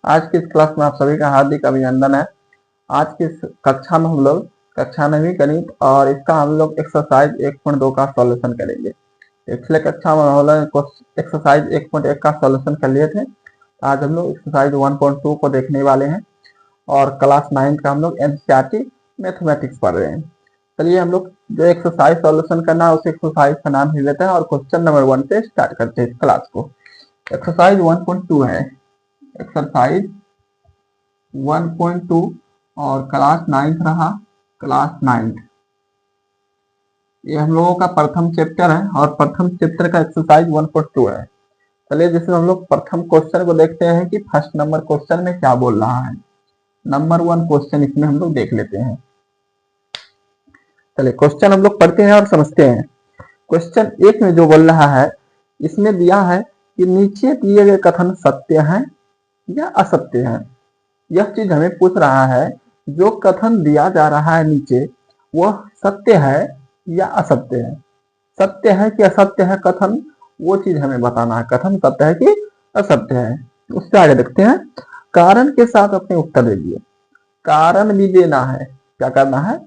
आज की इस क्लास में आप सभी का हार्दिक अभिनंदन है। आज की इस कक्षा में हम लोग कक्षा 9वीं गणित और इसका हम लोग एक्सरसाइज 1.2 का सॉल्यूशन करेंगे। पिछले कक्षा में हम लोग एक्सरसाइज 1.1 का सॉल्यूशन कर लिए थे। आज हम लोग एक्सरसाइज 1.2 को देखने वाले हैं और क्लास 9 का हम लोग एनसीईआरटी मैथमेटिक्स पढ़ रहे हैं। चलिए हम लोग जो एक्सरसाइज सॉल्यूशन करना है उस एक्सरसाइज का नाम ही लेते हैं और क्वेश्चन नंबर 1 से स्टार्ट करते हैं इस क्लास को। एक्सरसाइज 1.2 है, एक्सरसाइज 1.2 और क्लास 9 रहा। क्लास 9 ये हम लोगों का प्रथम चैप्टर है और प्रथम चैप्टर का एक्सरसाइज 1.2 है। चलिए जिसमें हम लोग प्रथम क्वेश्चन को देखते हैं कि फर्स्ट नंबर क्वेश्चन में क्या बोल रहा है। नंबर 1 क्वेश्चन इसमें हम लोग देख लेते हैं। चलिए क्वेश्चन हम लोग पढ़ते हैं और समझते हैं। क्वेश्चन 1 में जो बोल रहा है, इसमें दिया है कि नीचे दिए गए कथन सत्य हैं या असत्य हैं। यह चीज हमें पूछ रहा है, जो कथन दिया जा रहा है नीचे वह सत्य है या असत्य है। सत्य है कि असत्य है कथन, वो चीज हमें बताना है। कथन सत्य है कि असत्य है। उससे आगे देखते हैं, कारण के साथ अपने उत्तर दीजिए। कारण भी देना है। क्या करना है,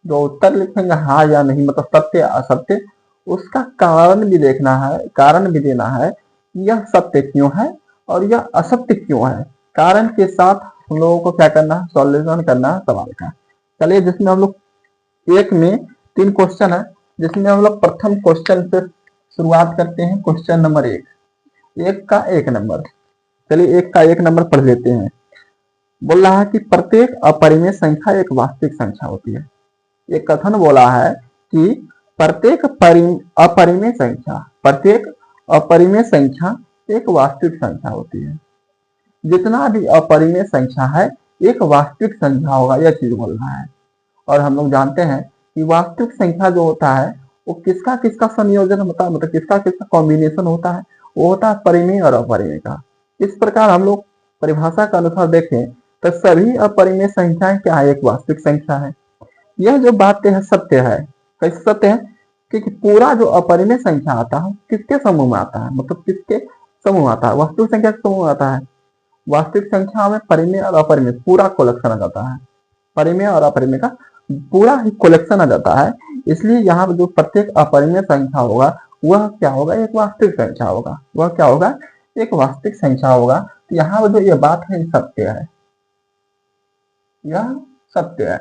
जो उत्तर लिखेंगे हाँ या नहीं, मतलब सत्य या असत्य, उसका कारण भी देखना है, कारण भी देना है। यह सत्य क्यों है और यह असत्य क्यों है। कारण के साथ हम लोगों को क्या करना है, सॉल्यूशन करना है सवाल का। चलिए जिसमें हम लोग एक में 3 क्वेश्चन है, जिसमें हम लोग प्रथम क्वेश्चन से शुरुआत करते हैं। क्वेश्चन नंबर 1, एक का 1 नंबर। चलिए एक का 1 नंबर पढ़ लेते हैं। बोल रहा है कि प्रत्येक अपरिमेय संख्या एक वास्तविक संख्या होती है। ये कथन बोला है कि प्रत्येक अपरिमेय संख्या एक वास्तविक संख्या होती है। जितना भी अपरिमेय संख्या है एक वास्तविक संख्या होगा, यह चीज बोल रहा है। और हम लोग जानते हैं कि वास्तविक संख्या जो होता है वो किसका किसका संयोजन होता है, मतलब किसका किसका कॉम्बिनेशन होता है, वो होता है परिमेय और अपरिमेय का। इस प्रकार हम लोग परिभाषा के अनुसार देखें तो सभी अपरिमेय संख्याएं क्या है, एक वास्तविक संख्या है। यह जो बात है सत्य है। कैसे सत्य है, क्योंकि पूरा जो अपरिमेय संख्या आता है किसके समूह में आता है, मतलब किसके समूह में आता है, वास्तविक संख्या के समूह में आता है। वास्तविक संख्या में परिमेय और अपरिमेय पूरा कलेक्शन आ जाता है। परिमेय और अपरिमेय का पूरा ही कलेक्शन आ जाता है। इसलिए यहाँ जो प्रत्येक अपरिमेय संख्या होगा वह क्या होगा, एक वास्तविक संख्या होगा। वह क्या होगा, एक वास्तविक संख्या होगा। तो यहाँ जो ये बात है सत्य है, यह सत्य है।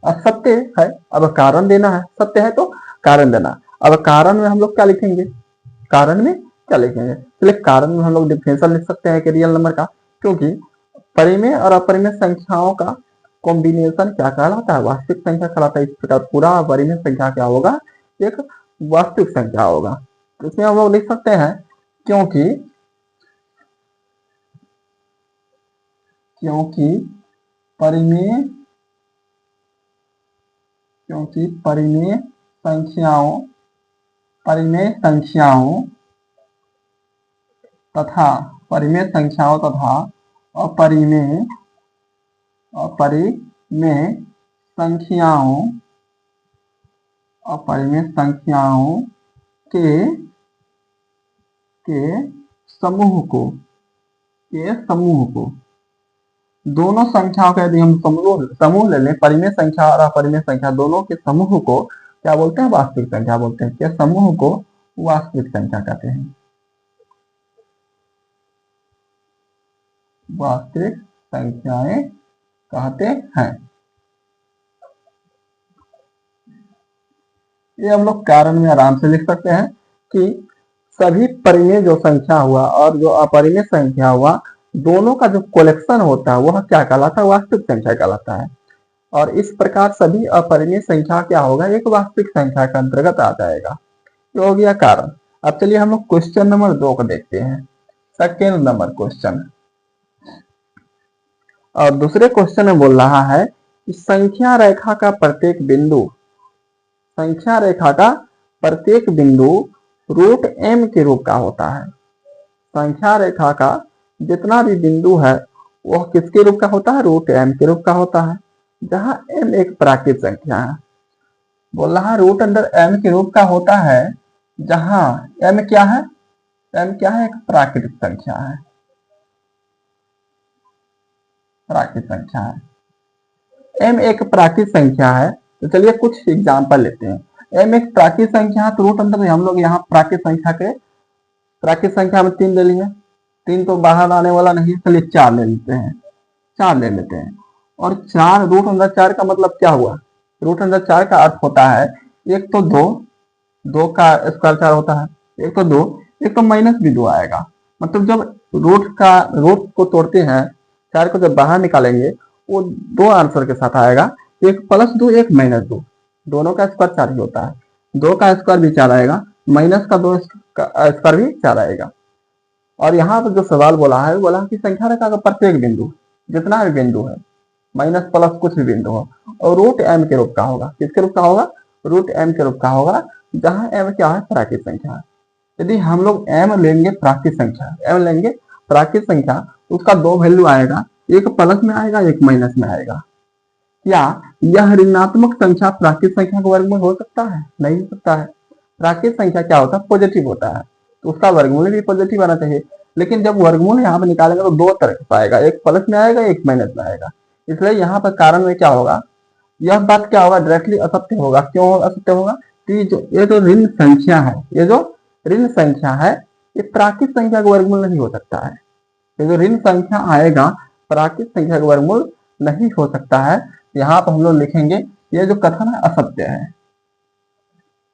असत्य है, अब कारण देना है। सत्य है तो कारण देना। अब कारण में हम लोग क्या लिखेंगे, कारण में क्या लिखेंगे, चलिए कारण में हम लोग डिफरेंशियल लिख सकते हैं कि रियल नंबर का, क्योंकि परिमेय और अपरिमेय संख्याओं का कॉम्बिनेशन क्या कहलाता है, वास्तविक संख्या कहलाता है। इस प्रकार पूरा अपरिमेय संख्या क्या होगा, एक वास्तविक संख्या होगा। तो इसमें हम लोग लिख सकते हैं क्योंकि क्योंकि परिमेय क्योंकि परिमेय संख्याओं तथा अपरिमेय संख्याओं के समूह को दोनों संख्याओं का यदि हम समूह ले लें, परिमेय संख्या और अपरिमेय संख्या दोनों के समूह को क्या बोलते हैं, वास्तविक संख्या बोलते हैं। क्या समूह को वास्तविक संख्या कहते हैं, वास्तविक संख्याएं कहते हैं। ये हम लोग कारण में आराम से लिख सकते हैं कि सभी परिमेय जो संख्या हुआ और जो अपरिमेय संख्या हुआ, दोनों का जो कलेक्शन होता है वह क्या कहलाता है, वास्तविक संख्या कहलाता है। और इस प्रकार सभी अपरिमेय संख्या क्या होगा, एक वास्तविक संख्या के अंतर्गत आ जाएगा। तो हो गया कारण। अब चलिए हम लोग क्वेश्चन नंबर 2 को देखते हैं। सेकेंड नंबर क्वेश्चन, और दूसरे क्वेश्चन में बोल रहा है कि संख्या रेखा का प्रत्येक बिंदु रूट m के रूप का होता है। संख्या रेखा का जितना भी बिंदु है वह किसके रूप का होता है, रूट m के रूप का होता है, जहां m एक प्राकृत संख्या है। बोल रहा है रूट अंडर m के रूप का होता है, जहां m क्या है, एक प्राकृत संख्या है। प्राकृत संख्या है। m एक प्राकृत संख्या है, तो चलिए कुछ एग्जाम्पल लेते हैं। m एक प्राकृत संख्या है, तो रूट अंदर हम लोग यहाँ प्राकृत संख्या में 3 ले लिए, 3 तो बाहर आने वाला नहीं है, चलिए 4 ले लेते हैं, 4 ले लेते हैं। और 4 रूट अंदर 4 का मतलब क्या हुआ? रूट अंदर 4 का अर्थ होता है एक तो 2 का स्क्वायर 4 होता है, एक तो 2, एक तो माइनस भी 2 आएगा। मतलब जब रूट को तोड़ते हैं, 4 को जब बाहर निकालेंगे वो 2 आंसर के साथ आएगा, एक +2 एक -2, दोनों का स्क्वायर 4 ही होता है। 2 का स्क्वायर भी 4 आएगा, माइनस का 2 का स्क्वायर भी 4 आएगा। और यहाँ पर जो सवाल बोला है, बोला कि संख्या रेखा का प्रत्येक बिंदु, जितना भी बिंदु है, माइनस प्लस कुछ भी बिंदु हो, और रूट m के रूप का होगा। किसके रूप का होगा? रूट m के रूप का होगा, जहां m क्या है? प्राकृत संख्या है। यदि हम लोग m लेंगे प्राकृत संख्या, उसका 2 वैल्यू आएगा, एक प्लस में आएगा, एक माइनस में आएगा। क्या यह ऋणात्मक संख्या प्राकृत संख्या का वर्गमूल हो सकता है? नहीं हो सकता है। प्राकृत संख्या क्या होता है? पॉजिटिव होता है, तो उसका वर्गमूल भी पॉजिटिव आना चाहिए। लेकिन जब वर्गमूल यहाँ पे निकालेंगे तो 2 तरह से आएगा, एक प्लस में आएगा, एक माइनस में आएगा। इसलिए यहाँ पर कारण में क्या होगा? यह बात क्या होगा? डायरेक्टली असत्य होगा। क्यों असत्य होगा? कि ये जो ऋण संख्या है, ये प्राकृत संख्या का वर्गमूल नहीं हो सकता है। ये जो ऋण संख्या आएगा, प्राकृत संख्या का वर्गमूल नहीं हो सकता है। यहाँ पर हम लोग लिखेंगे, ये जो कथन है असत्य है।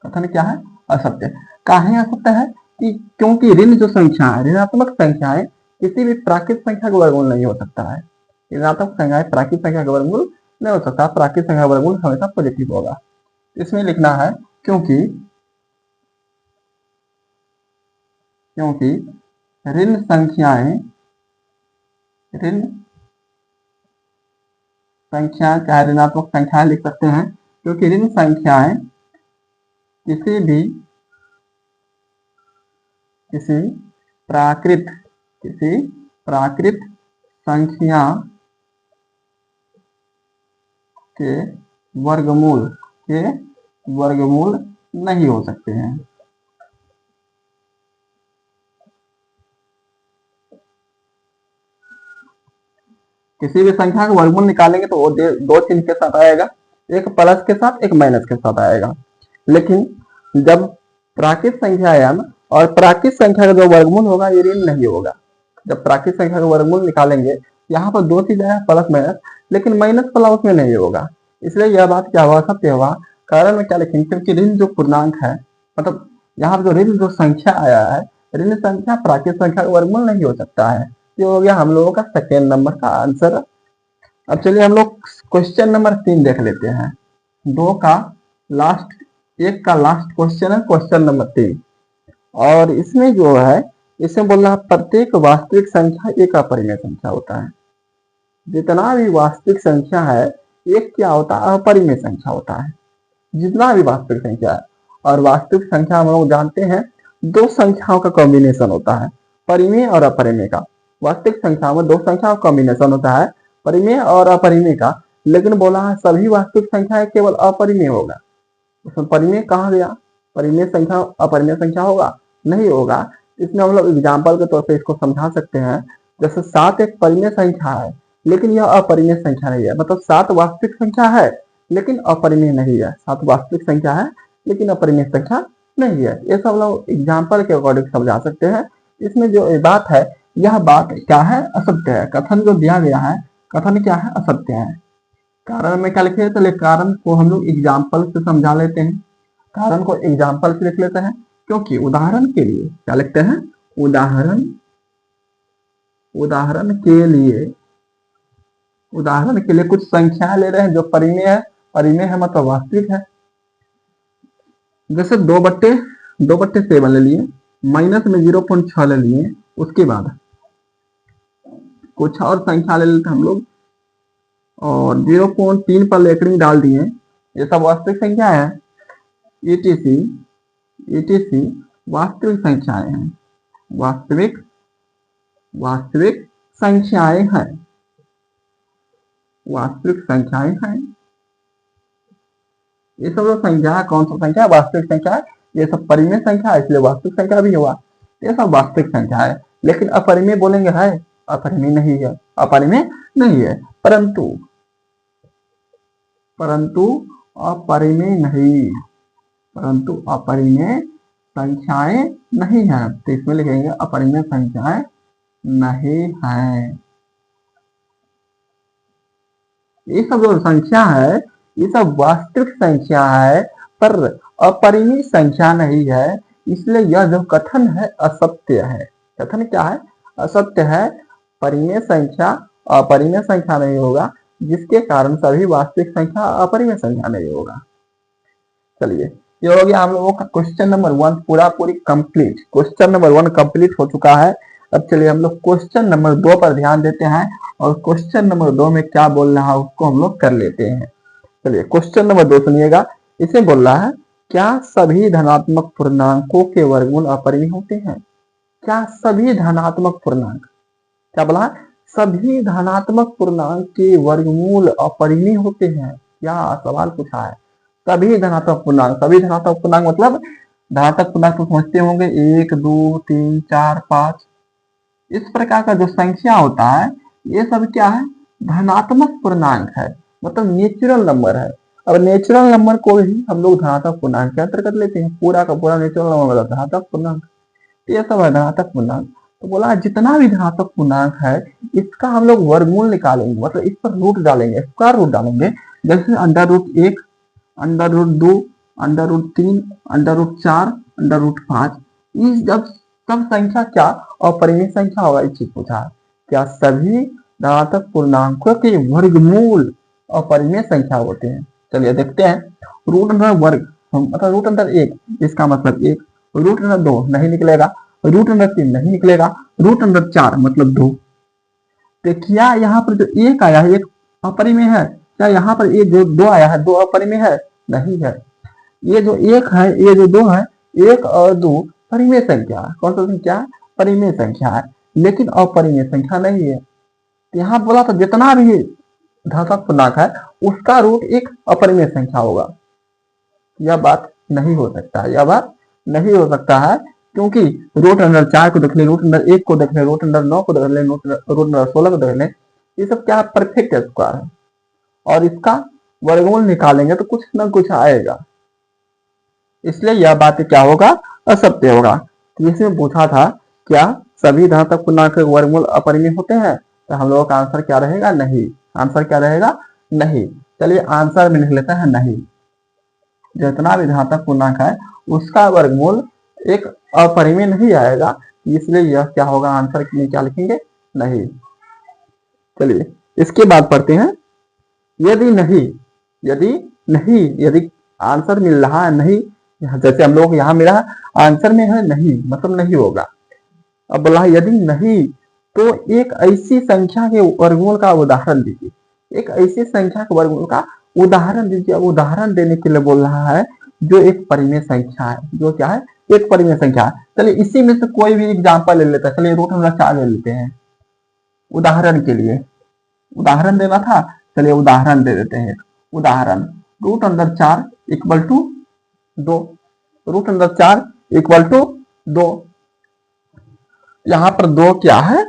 कथन क्या है? असत्य। काहे असत्य है? कि क्योंकि ऋण जो संख्या है, ऋणात्मक संख्याएं किसी भी प्राकृत संख्या का वर्गमूल नहीं हो सकता है। ऋणात्मक संख्याएं प्राकृत संख्या का वर्गमूल नहीं हो सकता। प्राकृत संख्या का वर्गमूल हमेशा पॉजिटिव होगा। इसमें लिखना है क्योंकि ऋण संख्या चाहे ऋणात्मक संख्याएं लिख सकते हैं, क्योंकि ऋण संख्याएं किसी प्राकृत संख्या के वर्गमूल नहीं हो सकते हैं। किसी भी संख्या का वर्गमूल निकालेंगे तो वो 2 चिन्ह के साथ आएगा, एक प्लस के साथ, एक माइनस के साथ आएगा। लेकिन जब प्राकृत संख्या m और प्राकृत संख्या का जो वर्गमूल होगा, ये ऋण नहीं होगा। जब प्राकृत संख्या का वर्गमूल निकालेंगे, यहाँ पर 2 चीज आएगा, प्लस माइनस, लेकिन माइनस प्लस में नहीं होगा। इसलिए यह बात क्या हुआ? सत्य होगा। कारण में क्या लिखेंगे? क्योंकि ऋण जो पूर्णांक है, मतलब यहाँ पर जो ऋण जो संख्या आया है, ऋण संख्या प्राकृत संख्या का वर्गमूल नहीं हो सकता है। ये हो गया हम लोगों का सेकेंड नंबर का आंसर। अब चलिए हम लोग क्वेश्चन नंबर 3 देख लेते हैं। 1 का लास्ट क्वेश्चन है, क्वेश्चन नंबर 3। और इसमें जो है, इसमें बोल रहा है प्रत्येक वास्तविक संख्या एक अपरिमेय संख्या होता है। जितना भी वास्तविक संख्या है, एक क्या होता है? अपरिमेय संख्या होता है। जितना भी वास्तविक संख्या है, और वास्तविक संख्या हम लोग जानते हैं 2 संख्याओं का कॉम्बिनेशन होता है, परिमेय और अपरिमेय का। वास्तविक संख्या में 2 संख्याओं का कॉम्बिनेशन होता है, परिमेय और अपरिमेय का। लेकिन बोला है सभी वास्तविक संख्याएं केवल अपरिमेय होगा। उसमें परिमेय कहाँ गया? परिमेय संख्या अपरिमेय संख्या होगा? नहीं होगा। इसमें हम लोग एग्जाम्पल के तौर पे इसको समझा सकते हैं। जैसे 7 एक परिमेय संख्या है, लेकिन यह अपरिमेय संख्या नहीं है। मतलब 7 वास्तविक संख्या है, लेकिन अपरिमेय नहीं है। 7 वास्तविक संख्या है, लेकिन अपरिमेय संख्या नहीं है। ये सब लोग एग्जाम्पल के अकॉर्डिंग समझा सकते हैं। इसमें जो बात है, यह बात क्या है? असत्य है। कथन जो दिया गया है, कथन क्या है? असत्य है। कारण में क्या लिखे? तो कारण को हम लोग एग्जाम्पल से समझा लेते हैं। कारण को एग्जाम्पल से लिख लेते हैं, क्योंकि उदाहरण के लिए क्या लिखते हैं? उदाहरण के लिए कुछ संख्या ले रहे हैं जो परिमेय है, मतलब वास्तविक है। जैसे 2/7 ले लिए, माइनस में 0.6 ले लिए। उसके बाद कुछ और संख्या ले लेते हम लोग, और 0.3 पर लेटरिंग डाल दिए। ये सब वास्तविक संख्या है। ETC वास्तविक संख्याएं हैं। वास्तविक संख्याएं हैं। ये सब जो संख्या है, कौन सा संख्या? वास्तविक संख्या है। ये सब परिमेय संख्या है, इसलिए वास्तविक संख्या भी हुआ। ये सब वास्तविक संख्या है। लेकिन अपरिमेय बोलेंगे है, अपरिमेय नहीं है। अपरिमेय नहीं है, परंतु परंतु अपरिमेय नहीं, परंतु अपरिमेय संख्याएं नहीं है। तो इसमें लिखेंगे अपरिमेय संख्याएं नहीं है। ये सब जो संख्या है ये सब वास्तविक संख्या है, पर अपरिमेय संख्या नहीं है, इसलिए यह जो कथन है असत्य है। कथन क्या है? असत्य है। परिमेय संख्या अपरिमेय संख्या नहीं होगा, जिसके कारण सभी वास्तविक संख्या अपरिमेय संख्या नहीं होगा। चलिए, ये हो गया हम लोगों का क्वेश्चन नंबर 1 पूरी कंप्लीट। क्वेश्चन नंबर 1 कंप्लीट हो चुका है। अब चलिए हम लोग क्वेश्चन नंबर 2 पर ध्यान देते हैं, और क्वेश्चन नंबर 2 में क्या बोल रहा है उसको हम लोग कर लेते हैं। चलिए क्वेश्चन नंबर 2 सुनिएगा। इसमें बोल रहा है, क्या सभी धनात्मक पूर्णांकों के वर्गमूल अपरिमेय होते हैं? क्या सभी धनात्मक पूर्णांक, क्या बोला? सभी धनात्मक पूर्णांक के वर्गमूल अपरिमेय होते हैं? क्या सवाल पूछा है। सभी धनात्मक पूर्णांक, सभी धनात्मक पूर्णांक मतलब धनात्मक पूर्णांक तो समझते होंगे 1 2 3 4 5, इस प्रकार का जो संख्या होता है ये सब क्या है? धनात्मक पूर्णांक है, मतलब नेचुरल नंबर है। अब नेचुरल नंबर को ही हम लोग धनात्मक पूर्णांक के अंतर्गत लेते हैं। पूरा का पूरा नेचुरल नंबर मतलब धनात्मक पूर्णांक, ये सब है धनात्मक पूर्णांक। तो बोला जितना भी धनात्मक पूर्णांक है इसका हम लोग वर्गमूल निकालेंगे, मतलब इस पर रूट डालेंगे, स्क्वायर रूट डालेंगे। जैसे under root 1, under root 2, under root 3, under root 4, under root 5। इस जब सब संख्या क्या अपरिमेय संख्या होगा, इस चीज पूछा है। क्या सभी धनात्मक पूर्णांकों के वर्गमूल अपरिमेय संख्या होते हैं? चलिए देखते हैं। रूट अंडर वर्ग मतलब रूट अंडर 1, इसका मतलब 1। रूट अंडर 2 नहीं निकलेगा, रूट अंडर 3 नहीं निकलेगा, रूट अंडर 4 मतलब 2। तो क्या यहाँ पर जो 1 आया है एक अपरिमेय है? क्या यहाँ पर ये जो 2 आया है 2 अपरिमेय है? नहीं है। ये जो 1 है, ये जो 2 है, 1 और 2 परिमेय संख्या है। कौन सा संख्या है? परिमेय संख्या है, लेकिन अपरिमेय संख्या नहीं है। यहाँ बोला तो जितना भी धनात्मक पूर्णांक है उसका रूट एक अपरिमेय संख्या होगा। यह बात नहीं हो सकता है, यह बात नहीं हो सकता है, क्योंकि रूट अंडर 4 को देख ले, रूट अंडर 1 को देख ले, रूट अंडर 9 को देख ले, रूट अंडर 16 को देख ले, ये सब क्या परफेक्ट स्क्वायर है, और इसका वर्गमूल निकालेंगे तो कुछ ना कुछ आएगा। इसलिए यह बात क्या होगा? असत्य होगा। तो इसमें पूछा था क्या सभी धनात्मक पूर्णांक के वर्गमूल अपरिमेय होते हैं? तो हम लोगों का आंसर क्या रहेगा? नहीं। आंसर क्या रहेगा? नहीं। चलिए आंसर में लिख लेते हैं नहीं। जितना भी धनात्मक पूर्णांक है उसका वर्गमूल एक अपरिमेय नहीं आएगा, इसलिए यह क्या होगा? आंसर में क्या लिखेंगे? नहीं। चलिए इसके बाद पढ़ते हैं। यदि नहीं, यदि आंसर मिल रहा है नहीं, जैसे हम लोग यहाँ मिला आंसर में है नहीं, मतलब नहीं होगा। अब बोला यदि नहीं तो एक ऐसी संख्या के वर्गमूल का उदाहरण दीजिए। एक ऐसी संख्या के वर्गमूल का उदाहरण दीजिए। उदाहरण देने के लिए बोल रहा है जो एक परिमेय संख्या है। जो क्या है? एक परिमेय संख्या है। चलिए इसी में से कोई भी एग्जाम्पल ले लेते हैं। चलिए रूट अंडर 4 ले लेते हैं उदाहरण के लिए। उदाहरण देना था, चलिए उदाहरण दे देते हैं। उदाहरण root under 4 equal to 2। Root under 4 equal to 2। यहाँ पर 2 क्या है?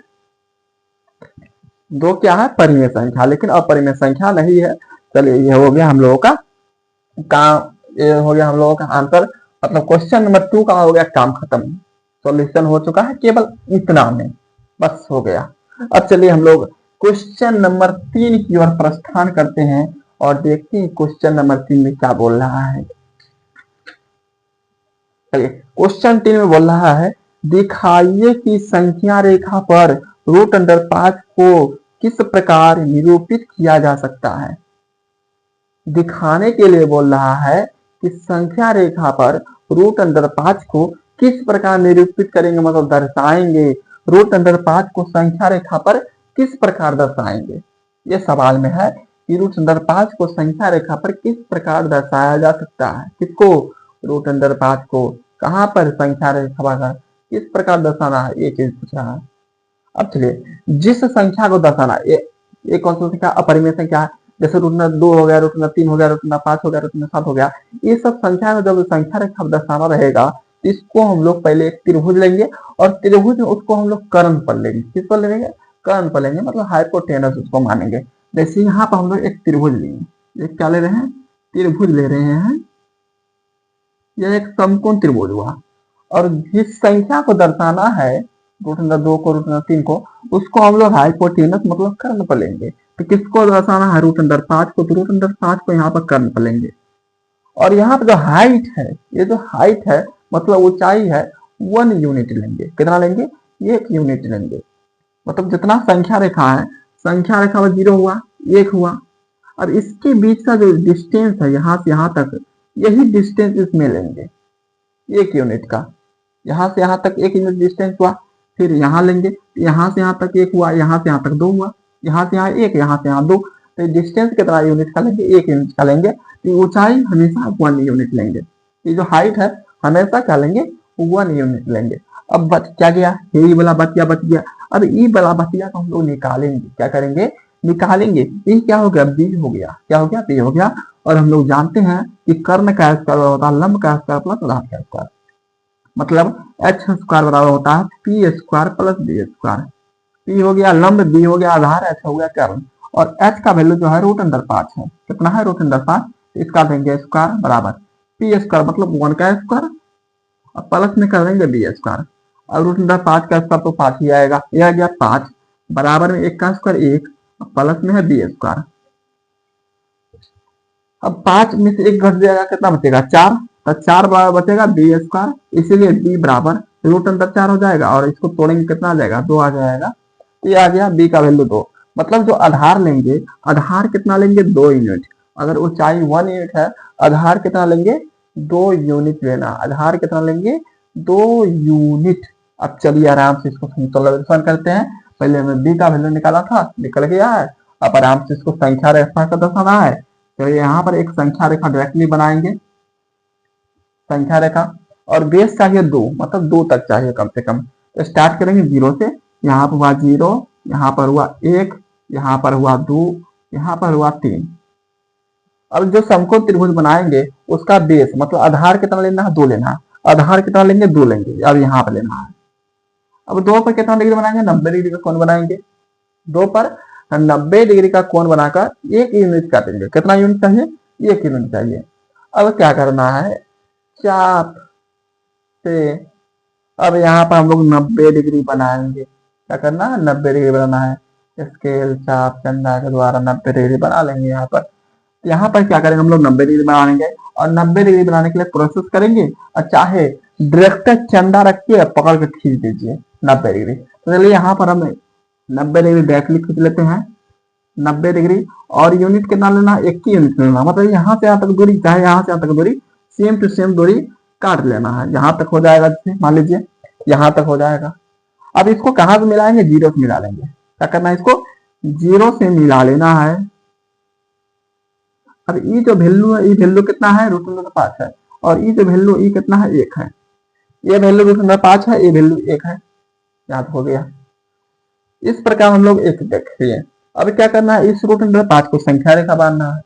2 क्या है? परिमेय संख्या, लेकिन अपरिमेय संख्या नहीं है। चलिए ये हो गया हम लोगों का ये हो गया हम लोगों का आंसर, मतलब क्वेश्चन नंबर 2 का हो गया काम खत्म। सॉल्यूशन हो चुका है केवल इतना में, बस हो गया। अब चलिए हम लोग क्वेश्चन नंबर 3 की ओर प्रस्थान करते हैं और देखते हैं क्वेश्चन नंबर 3 में क्या बोल रहा है। चलिए क्वेश्चन 3 में बोल रहा है, दिखाइए कि संख्या रेखा पर रूट अंडर 5 को किस प्रकार निरूपित किया जा सकता है। दिखाने के लिए बोल रहा है कि संख्या रेखा पर रूट अंडर 5 को किस प्रकार निरूपित करेंगे, मतलब दर्शाएंगे। रूट अंडर 5 को संख्या रेखा पर किस प्रकार दर्शाएंगे, ये सवाल में है कि रूट अंडर 5 को संख्या रेखा पर किस प्रकार दर्शाया जा सकता है। किसको? रूट अंडर 5 को कहां पर संख्या रेखा पर किस प्रकार दर्शाना है, ये चीज पूछ रहा है। अब चलिए जिस संख्या को दर्शाना, ये कौन सी संख्या? अपरिमेय संख्या है। जैसे रूट अंडर 2 हो गया, रूट अंडर 3 हो गया, रूट अंडर 5 हो गया, रूट अंडर 7 हो गया। ये सब संख्या में जब संख्या रेखा दर्शाना रहेगा इसको हम लोग पहले एक त्रिभुज लेंगे और त्रिभुज में उसको हम लोग कर्ण पर लेंगे। किस पर लेंगे? कर्ण पर लेंगे मतलब हाइपोटेनस उसको मानेंगे। जैसे यहाँ पर हम लोग एक त्रिभुज लेंगे, एक क्या ले रहे हैं, त्रिभुज ले रहे हैं, यह एक समकोण त्रिभुज हुआ, और जिस संख्या को दर्शाना है √2 को √3 को, उसको हम लोग हाइपोटेनस मतलब कर्ण पर लेंगे। तो किसको दर्शाना है, √5 को, तो √5 को यहाँ पर कर्ण पर लेंगे। और यहाँ पर जो हाइट है, ये जो हाइट है मतलब ऊंचाई है, 1 यूनिट लेंगे। कितना लेंगे, 1 यूनिट लेंगे। मतलब जितना संख्या रेखा है, संख्या रेखा में 0 हुआ, 1 हुआ, और इसके बीच का जो डिस्टेंस है यहाँ से यहाँ तक, यही डिस्टेंस इसमें लेंगे 1 यूनिट का। यहाँ से यहाँ तक 1 यूनिट डिस्टेंस हुआ, फिर यहाँ लेंगे, यहाँ से यहाँ तक 1 हुआ, यहाँ से यहाँ तक 2 हुआ, यहाँ से यहाँ 1, यहाँ से यहाँ 2। तो डिस्टेंस कितना यूनिट का लेंगे, 1 यूनिट का लेंगे। तो ऊंचाई हमेशा 1 यूनिट लेंगे। ये जो हाइट है हमेशा क्या लेंगे, 1 यूनिट लेंगे। अब बच क्या गया, ये वाला बच गया। अब ई वाला बचिया को हम लोग निकालेंगे, क्या करेंगे, निकालेंगे। ये क्या हो गया, बी हो गया, क्या हो गया, बी हो गया। और हम लोग जानते हैं कि कर्ण का स्क्वायर होता है लंब का स्क्वायर प्लस आधार का स्क्वायर, मतलब एच स्क्वायर बराबर होता है P square plus B square. P हो गया लंब, बी हो गया आधार, एच हो गया कर्ण। और एच का वैल्यू जो है √5 है। कितना है, √5। इसका देंगे स्क्वायर बराबर पी स्क्वायर मतलब 1 का स्क्वायर, और प्लस में कर देंगे बी स्क्वायर। और √5 का स्क्वायर तो 5 ही आएगा, यह आ गया 5 बराबर में 1 का स्क्वायर 1, प्लस में है बी स्क्वायर। अब 5 में से 1 घट जाएगा, कितना बचेगा, 4। तो 4 बराबर बचेगा बी स्क्वायर, इसीलिए बी बराबर √4 हो जाएगा। और इसको तोड़ेंगे कितना आ जाएगा, 2 आ जाएगा। ये आ गया बी का वैल्यू 2। मतलब जो आधार लेंगे, आधार कितना लेंगे, 2 यूनिट। अगर ऊंचाई 1 यूनिट है, आधार कितना लेंगे, 2 यूनिट लेना। आधार कितना लेंगे, 2 यूनिट। अब चलिए आराम से इसको सॉल्यूशन करते हैं। पहले हमें बी का वैल्यू निकाला था, निकल गया है। अब आराम से इसको संख्या रेखा का दर्शाना है, तो यहाँ पर एक संख्या रेखा डायरेक्टली बनाएंगे, संख्या रेखा। और बेस चाहिए 2, मतलब 2 तक चाहिए कम से कम। तो स्टार्ट करेंगे 0 से, यहाँ पर हुआ 0, यहाँ पर हुआ 1, यहाँ पर हुआ 2, यहाँ पर हुआ 3। अब जो समकोण त्रिभुज बनाएंगे उसका बेस मतलब आधार कितना लेना है, 2 लेना है। आधार कितना लेंगे, 2 लेंगे। अब यहाँ पर लेना है। अब 2 पर कितना डिग्री बनाएंगे, 90 डिग्री का कोण बनाएंगे। 2 पर 90 डिग्री का कोण बनाकर 1 यूनिट काटेंगे। कितना यूनिट चाहिए, 1 यूनिट चाहिए। अब क्या करना है, चाप से अब यहाँ पर हम लोग 90 डिग्री बनाएंगे। क्या करना है, 90 डिग्री बनाना है। स्केल चाप चंदा के द्वारा 90 डिग्री बना लेंगे। यहाँ पर क्या करेंगे, हम लोग 90 डिग्री बना लेंगे। और 90 डिग्री बनाने के लिए प्रोसेस करेंगे, और चाहे डायरेक्ट चंदा रख के पकड़ के खींच दीजिए 90 डिग्री। तो चलिए यहाँ पर हम 90 डिग्री डायरेक्टली खींच लेते हैं, 90 डिग्री। और यूनिट कितना लेना, 1 की यूनिट लेना। मतलब यहाँ से यहाँ तक दूरी, चाहे यहाँ से यहाँ तक दूरी सेम टू सेम दूरी काट लेना है। यहाँ तक हो जाएगा, जैसे मान लीजिए यहाँ तक हो जाएगा। अब इसको कहाँ से मिलाएंगे, 0 से मिला लेंगे। क्या करना है, इसको 0 से मिला लेना है। अब ई जो वैल्यू है, ई वैल्यू कितना है, √5 है। और ई जो वैल्यू ई कितना है, 1 है। ये वैल्यू √5 है, ये वैल्यू 1 है। याद हो गया। इस प्रकार हम लोग एक देखिए। अब क्या करना है, इस √5 को संख्या रेखा बांधना है।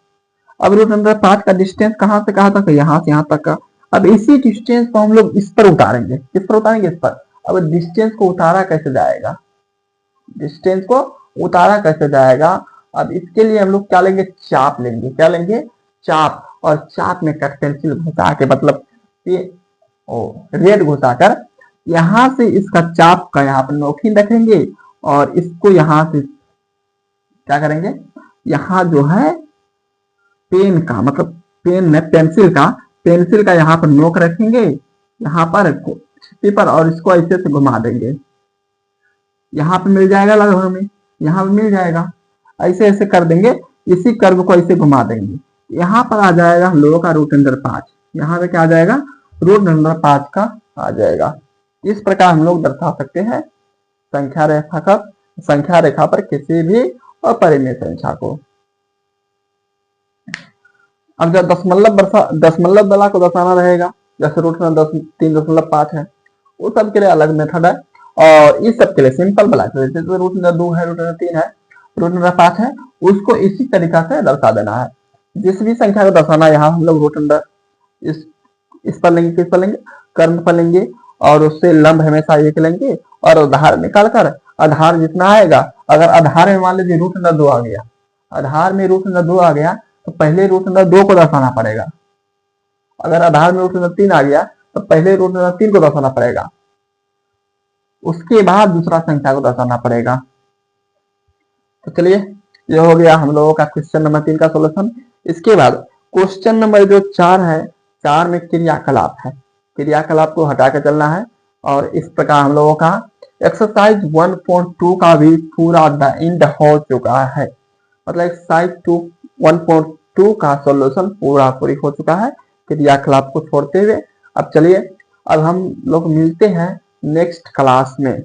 अब √5 का डिस्टेंस कहाँ से कहाँ तक है, यहाँ से यहाँ तक का। अब इसी डिस्टेंस को हम लोग इस पर उतारेंगे। किस पर उतारेंगे, इस पर। अब डिस्टेंस को उतारा कैसे जाएगा, डिस्टेंस को उतारा कैसे जाएगा। अब इसके लिए हम लोग क्या लेंगे, चाप लेंगे। क्या लेंगे, चाप। और चाप में कट पेंसिल घुसा के, मतलब रेड घुसाकर यहां से इसका चाप का यहाँ पर नोखी रखेंगे। और इसको यहां से क्या करेंगे, यहाँ जो है पेन का, मतलब पेन में पेंसिल का यहाँ पर नोक रखेंगे, यहाँ पर पेपर, और इसको ऐसे से घुमा देंगे। यहाँ पे मिल जाएगा लगभग हमें, यहाँ पे मिल जाएगा। ऐसे ऐसे कर देंगे, इसी कर्व को ऐसे घुमा देंगे। यहाँ पर आ जाएगा हम लोगों का √5। यहाँ पे क्या आ जाएगा, √5 का आ जाएगा। इस प्रकार हम लोग दर्शा सकते हैं संख्या रेखा पर किसी भी अपरिमेय संख्या को। अब जब दशमलव दला को दर्शाना रहेगा, जैसे √3.5 है, वो सब के लिए अलग मेथड है। और इस सब के लिए सिंपल बना, जैसे √2 है, √3 है, √5 है, उसको इसी तरीका से दर्शा देना है। जिस भी संख्या को दर्शाना है, यहाँ हम लोग इस पर लेंगे, किस पर लेंगे, कर्ण पर लेंगे। और उससे लंब हमेशा 1 लेंगे, और उदाहरण निकाल कर आधार जितना आएगा, अगर आधार में मान लीजिए √2 आ गया, आधार में √2 आ गया तो पहले √2 को दर्शाना पड़ेगा। अगर आधार में √3 आ गया तो पहले √3 को दर्शाना पड़ेगा, उसके बाद दूसरा संख्या को दर्शाना पड़ेगा। तो चलिए ये हो गया हम लोगों का क्वेश्चन नंबर 3 का सोल्यूशन। इसके बाद क्वेश्चन नंबर जो 4 है, 4 में क्रियाकलाप है, क्रियाकलाप को हटा के चलना है। और इस प्रकार हम लोगों का एक्सरसाइज 1.2 का भी पूरा द एंड हो चुका है, मतलब एक्सरसाइज 1.2 का सोल्यूशन पूरी हो चुका है क्रियाकलाप को छोड़ते हुए। अब चलिए अब हम लोग मिलते हैं नेक्स्ट क्लास में।